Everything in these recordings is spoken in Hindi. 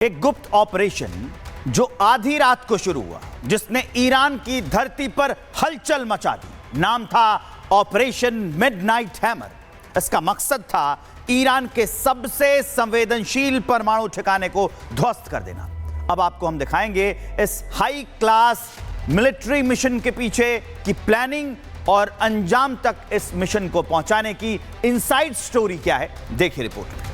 एक गुप्त ऑपरेशन जो आधी रात को शुरू हुआ, जिसने ईरान की धरती पर हलचल मचा दी। नाम था ऑपरेशन मिडनाइट हैमर। इसका मकसद था ईरान के सबसे संवेदनशील परमाणु ठिकाने को ध्वस्त कर देना। अब आपको हम दिखाएंगे इस हाई क्लास मिलिट्री मिशन के पीछे की प्लानिंग और अंजाम तक इस मिशन को पहुंचाने की इनसाइड स्टोरी क्या है। देखिए रिपोर्ट में।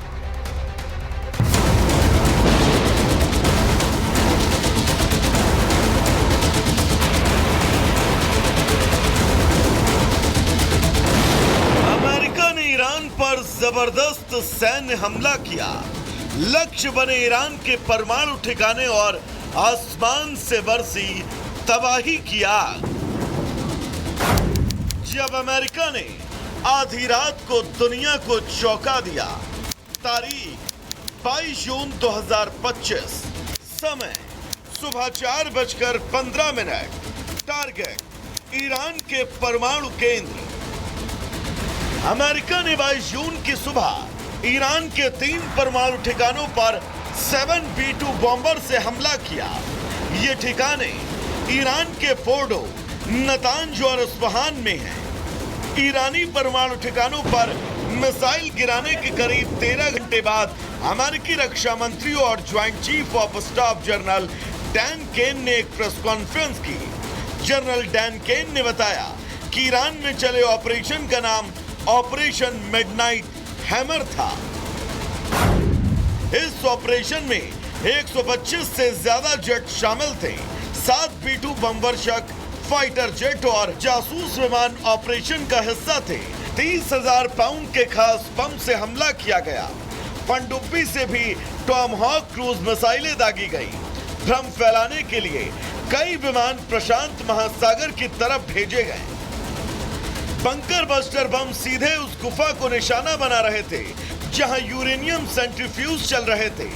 ईरान पर जबरदस्त सैन्य हमला किया। लक्ष्य बने ईरान के परमाणु ठिकाने और आसमान से बरसी तबाही की आग। जब अमेरिका ने आधी रात को दुनिया को चौंका दिया। तारीख 22 जून 2025, समय सुबह 4:15। टारगेट ईरान के परमाणु केंद्र। अमेरिका ने 22 जून की सुबह ईरान के 3 परमाणु ठिकानों पर 7 B-2 बॉम्बर से हमला किया। ये ठिकाने ईरान के फोर्डो, नतांज और इस्फहान में हैं। ईरानी परमाणु ठिकानों पर मिसाइल गिराने के करीब 13 घंटे बाद अमेरिकी रक्षा मंत्री और joint chief of staff general Dan Caine ने एक प्रेस कॉन्फ्रेंस की। जनरल डैन केन ने बताया कि ईरान में चले ऑपरेशन का नाम ऑपरेशन मिडनाइट हैमर था। इस ऑपरेशन में 125 से ज्यादा जेट शामिल थे। 7 B-2 बमवर्षक, फाइटर जेट और जासूस विमान ऑपरेशन का हिस्सा थे। 30,000 पाउंड के खास बम से हमला किया गया। पनडुब्बी से भी टॉमहॉक क्रूज मिसाइलें दागी गई। भ्रम फैलाने के लिए कई विमान प्रशांत महासागर की तरफ भेजे गए। बंकर बस्टर बम सीधे उस गुफा को निशाना बना रहे थे जहां यूरेनियम सेंट्रीफ्यूज चल रहे थे।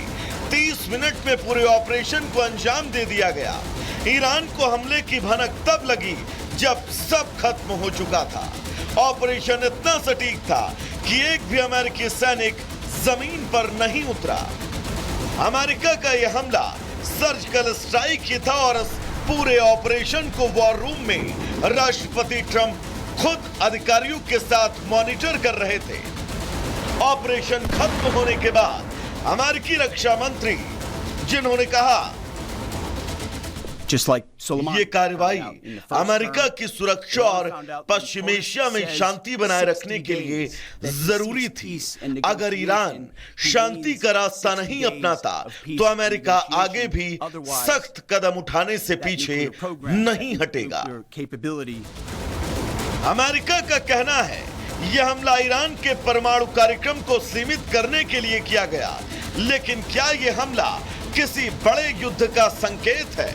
30 मिनट में पूरे ऑपरेशन को अंजाम दे दिया गया। ईरान को हमले की भनक तब लगी जब सब खत्म हो चुका था। ऑपरेशन इतना सटीक था कि एक भी अमेरिकी सैनिक जमीन पर नहीं उतरा। अमेरिका का यह हमला सर्जिकल स्ट्राइक ही था और इस पूरे ऑपरेशन को वॉर रूम में राष्ट्रपति ट्रंप खुद अधिकारियों के साथ मॉनिटर कर रहे थे। ऑपरेशन खत्म होने के बाद अमेरिकी रक्षा मंत्री, जिन्होंने कहा ये कार्रवाई अमेरिका की सुरक्षा और पश्चिम एशिया में शांति बनाए रखने के लिए जरूरी थी। अगर ईरान शांति का रास्ता नहीं अपनाता तो अमेरिका आगे भी सख्त कदम उठाने से पीछे नहीं हटेगा। अमेरिका का कहना है यह हमला ईरान के परमाणु कार्यक्रम को सीमित करने के लिए किया गया, लेकिन क्या यह हमला किसी बड़े युद्ध का संकेत है?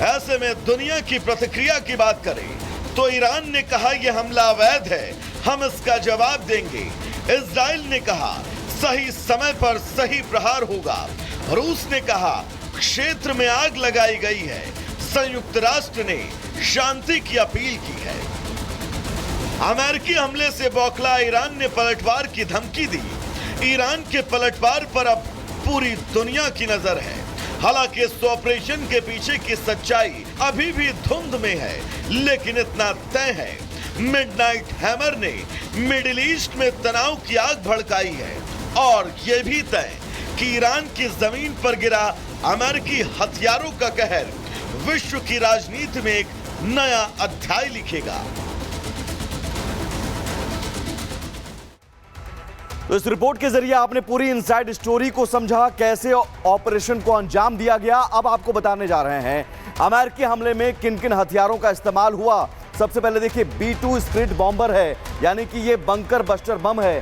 ऐसे में दुनिया की प्रतिक्रिया की बात करें तो ईरान ने कहा यह हमला अवैध है, हम इसका जवाब देंगे। इजराइल ने कहा सही समय पर सही प्रहार होगा। रूस ने कहा क्षेत्र में आग लगाई गई है। संयुक्त राष्ट्र ने शांति की अपील की है। अमेरिकी हमले से बौखला ईरान ने पलटवार की धमकी दी। ईरान के पलटवार पर अब पूरी दुनिया की नजर है। हालांकि इस ऑपरेशन के पीछे की सच्चाई अभी भी धुंध में है, लेकिन इतना तय है मिडनाइट हैमर ने मिडिल ईस्ट में तनाव की आग भड़काई है। और यह भी तय कि ईरान की जमीन पर गिरा अमेरिकी हथियारों का कहर विश्व की राजनीति में एक नया अध्याय लिखेगा। तो इस रिपोर्ट के जरिए आपने पूरी इनसाइड स्टोरी को समझा, कैसे ऑपरेशन को अंजाम दिया गया। अब आपको बताने जा रहे हैं अमेरिकी हमले में किन किन हथियारों का इस्तेमाल हुआ। सबसे पहले देखिए B-2 स्प्लिट बॉम्बर है, यानी कि ये बंकर बस्टर बम है।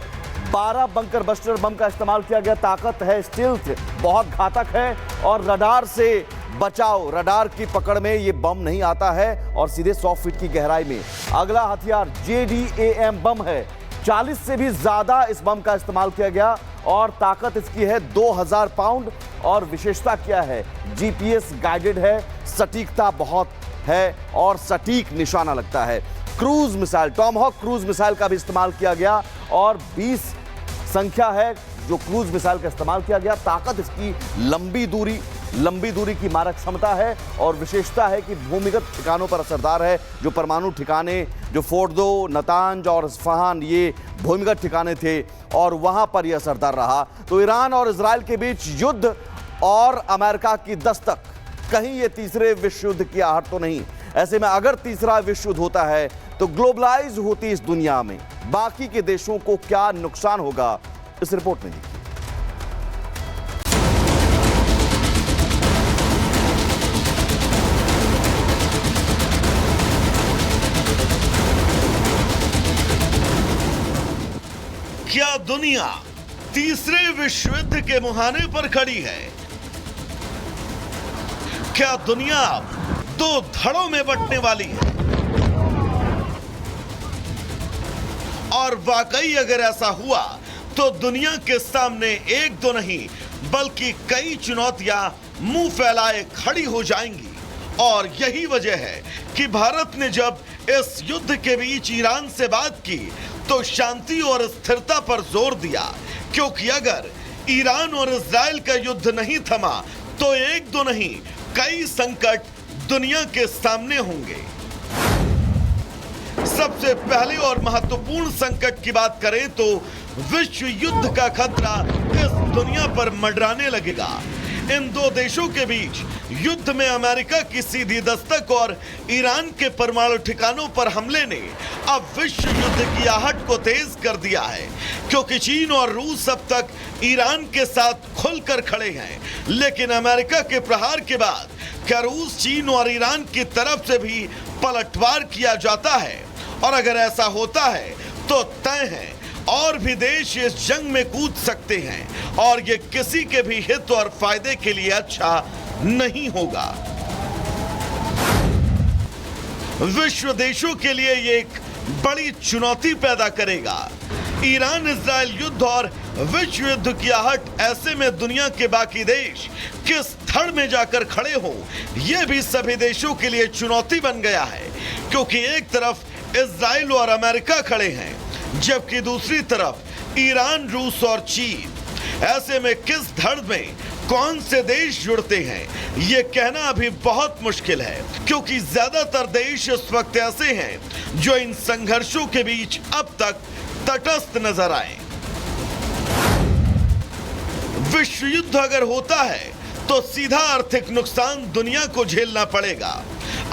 12 बंकर बस्टर बम का इस्तेमाल किया गया। ताकत है, स्टील्थ बहुत घातक है और रडार से बचाओ, रडार की पकड़ में ये बम नहीं आता है और सीधे 100 फीट की गहराई में। अगला हथियार JDAM बम है। 40 से भी ज्यादा इस बम का इस्तेमाल किया गया और ताकत इसकी है 2000 पाउंड। और विशेषता क्या है? GPS गाइडेड है, सटीकता बहुत है और सटीक निशाना लगता है। Cruise missile, Tomahawk cruise missile का भी इस्तेमाल किया गया और 20 संख्या है जो क्रूज मिसाइल का इस्तेमाल किया गया, ताकत इसकी लंबी दूरी की मारक क्षमता है और विशेषता है कि भूमिगत ठिकानों पर असरदार है। जो परमाणु ठिकाने, जो फोर्डो, नतांज और इस्फहान, ये भूमिगत ठिकाने थे और वहां पर यह असरदार रहा। तो ईरान और इजराइल के बीच युद्ध और अमेरिका की दस्तक, कहीं ये तीसरे विश्व युद्ध की आहट तो नहीं। ऐसे में अगर तीसरा विश्व युद्ध होता है तो ग्लोबलाइज होती इस दुनिया में बाकी के देशों को क्या नुकसान होगा, इस रिपोर्ट में देखिए। क्या दुनिया तीसरे विश्व युद्ध के मुहाने पर खड़ी है? क्या दुनिया दो धड़ों में बंटने वाली है? और वाकई अगर ऐसा हुआ तो दुनिया के सामने एक दो नहीं बल्कि कई चुनौतियां मुंह फैलाए खड़ी हो जाएंगी। और यही वजह है कि भारत ने जब इस युद्ध के बीच ईरान से बात की तो शांति और स्थिरता पर जोर दिया, क्योंकि अगर ईरान और इजराइल का युद्ध नहीं थमा तो एक दो नहीं कई संकट दुनिया के सामने होंगे। सबसे पहले और महत्वपूर्ण संकट की बात करें तो विश्व युद्ध का खतरा इस दुनिया पर मंडराने लगेगा। इन दो देशों के बीच युद्ध में अमेरिका की सीधी दस्तक और ईरान के परमाणु ठिकानों पर हमले ने अब विश्व युद्ध की आहट को तेज कर दिया है, क्योंकि चीन और रूस अब तक ईरान के साथ खुलकर खड़े हैं। लेकिन अमेरिका के प्रहार के बाद क्या रूस, चीन और ईरान की तरफ से भी पलटवार किया जाता है? और अगर ऐसा होता है तो तय है और भी देश इस जंग में कूद सकते हैं और ये किसी के भी हित और फायदे के लिए अच्छा नहीं होगा। विश्व देशों के लिए ये एक बड़ी चुनौती पैदा करेगा। ईरान इजराइल युद्ध और विश्व युद्ध की आहट, ऐसे में दुनिया के बाकी देश किस धड़ में जाकर खड़े हों, यह भी सभी देशों के लिए चुनौती बन गया है। क्योंकि एक तरफ इजराइल और अमेरिका खड़े हैं, जबकि दूसरी तरफ ईरान, रूस और चीन। ऐसे में किस धड़ में कौन से देश जुड़ते हैं, ये कहना अभी बहुत मुश्किल है, क्योंकि ज्यादातर देश इस वक्त ऐसे हैं जो इन संघर्षों के बीच अब तक तटस्थ नजर आए। विश्व युद्ध अगर होता है तो सीधा आर्थिक नुकसान दुनिया को झेलना पड़ेगा।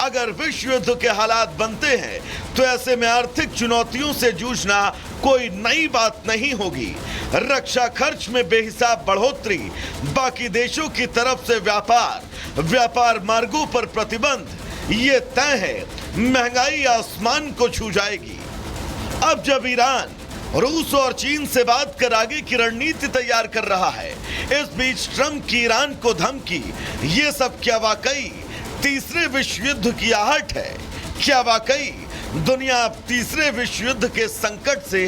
अगर विश्व युद्ध के हालात बनते हैं तो ऐसे में आर्थिक चुनौतियों से जूझना कोई नई बात नहीं होगी। रक्षा खर्च में बेहिसाब बढ़ोतरी, बाकी देशों की तरफ से व्यापार मार्गों पर प्रतिबंध, ये तय है महंगाई आसमान को छू जाएगी। अब जब ईरान, रूस और चीन से बात कर आगे की रणनीति तैयार कर रहा है, इस बीच ट्रंप की ईरान को धमकी, ये सब क्या वाकई तीसरे विश्व युद्ध की आहट है? क्या वाकई दुनिया अब तीसरे विश्व युद्ध के संकट से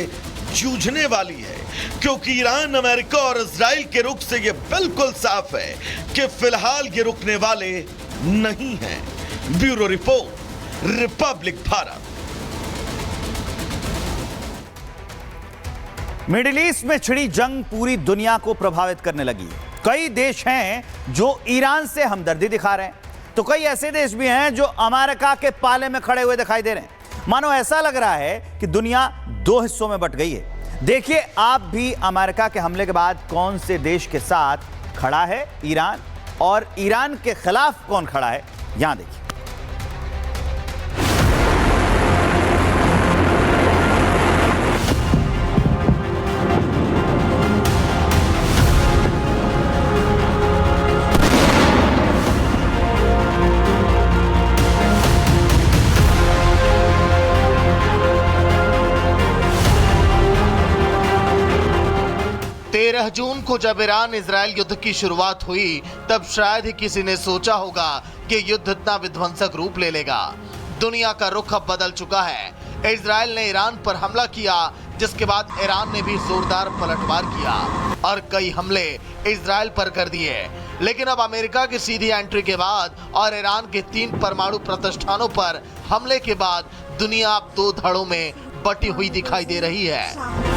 जूझने वाली है? क्योंकि ईरान, अमेरिका और इजराइल के रुख से यह बिल्कुल साफ है कि फिलहाल ये रुकने वाले नहीं हैं। Bureau report, Republic Bharat. Middle east में छिड़ी जंग पूरी दुनिया को प्रभावित करने लगी है। कई देश हैं जो ईरान से हमदर्दी दिखा रहे हैं, तो कई ऐसे देश भी हैं जो अमेरिका के पाले में खड़े हुए दिखाई दे रहे हैं। मानो ऐसा लग रहा है कि दुनिया दो हिस्सों में बंट गई है। देखिए आप भी अमेरिका के हमले के बाद कौन से देश के साथ खड़ा है ईरान, और ईरान के खिलाफ कौन खड़ा है, यहां देखिए। जून को जब ईरान इजराइल युद्ध की शुरुआत हुई तब शायद ही किसी ने सोचा होगा कि युद्ध इतना विध्वंसक रूप ले लेगा। दुनिया का रुख अब बदल चुका है। इजराइल ने ईरान पर हमला किया, जिसके बाद ईरान ने भी जोरदार पलटवार किया और कई हमले इजराइल पर कर दिए। लेकिन अब अमेरिका की सीधी एंट्री के बाद और ईरान के 3 परमाणु प्रतिष्ठानों पर हमले के बाद दुनिया अब 2 धड़ों में बटी हुई दिखाई दे रही है।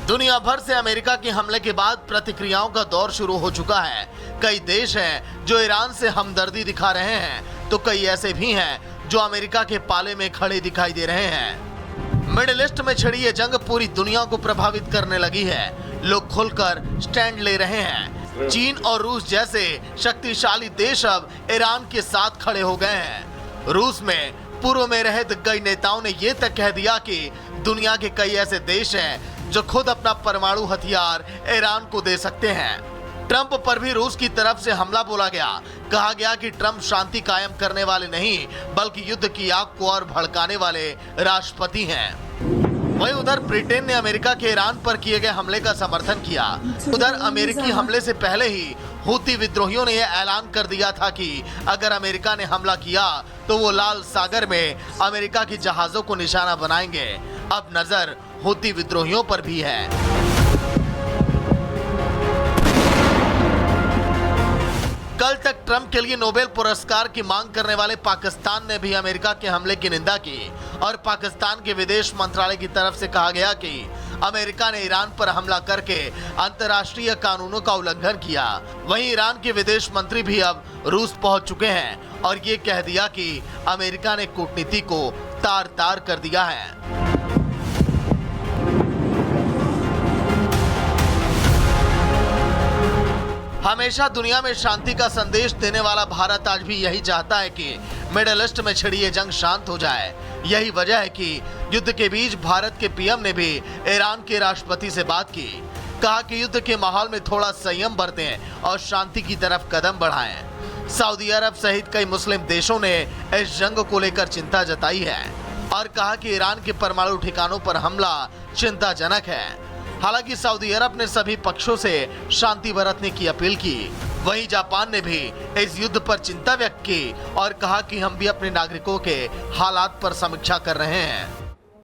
दुनिया भर से अमेरिका के हमले के बाद प्रतिक्रियाओं का दौर शुरू हो चुका है। कई देश हैं जो ईरान से हमदर्दी दिखा रहे हैं, तो कई ऐसे भी हैं जो अमेरिका के पाले में खड़े दिखाई दे रहे हैं। मिडिल ईस्ट में छिड़ी ये जंग पूरी दुनिया को प्रभावित करने लगी है। लोग खुलकर स्टैंड ले रहे हैं। चीन और रूस जैसे शक्तिशाली देश अब ईरान के साथ खड़े हो गए हैं। रूस में पूर्व में रहे कई नेताओं ने ये तक कह दिया कि दुनिया के कई ऐसे देश हैं जो खुद अपना परमाणु हथियार ईरान को दे सकते हैं। ट्रंप पर भी रूस की तरफ से हमला बोला गया। कहा गया कि ट्रंप शांति कायम करने वाले नहीं, बल्कि युद्ध की आग को और भड़काने वाले राष्ट्रपति हैं। वहीं उधर ब्रिटेन ने अमेरिका के ईरान पर किए गए हमले का समर्थन किया। उधर अमेरिकी हमले से पहले ही हूती विद्रोहियों ने यह ऐलान कर दिया था कि अगर अमेरिका ने हमला किया तो वो लाल सागर में अमेरिका के जहाजों को निशाना बनाएंगे। अब नजर हूती विद्रोहियों पर भी है। कल तक ट्रंप के लिए नोबेल पुरस्कार की मांग करने वाले पाकिस्तान ने भी अमेरिका के हमले की निंदा की और पाकिस्तान के विदेश मंत्रालय की तरफ से कहा गया कि अमेरिका ने ईरान पर हमला करके अंतर्राष्ट्रीय कानूनों का उल्लंघन किया। वहीं ईरान के विदेश मंत्री भी अब रूस पहुंच चुके हैं और ये कह दिया कि अमेरिका ने कूटनीति को तार-तार कर दिया है। हमेशा दुनिया में शांति का संदेश देने वाला भारत आज भी यही चाहता है कि मिडिल ईस्ट में छिड़ी ये जंग शांत हो जाए। यही वजह है कि युद्ध के बीच भारत के पीएम ने भी ईरान के राष्ट्रपति से बात की। कहा कि युद्ध के माहौल में थोड़ा संयम बरतें और शांति की तरफ कदम बढ़ाएं। सऊदी अरब सहित कई मुस्लिम देशों ने इस जंग को लेकर चिंता जताई है और कहा कि ईरान के परमाणु ठिकानों पर हमला चिंताजनक है। हालांकि सऊदी अरब ने सभी पक्षों से शांति बरतने की अपील की। वहीं जापान ने भी इस युद्ध पर चिंता व्यक्त की और कहा कि हम भी अपने नागरिकों के हालात पर समीक्षा कर रहे हैं।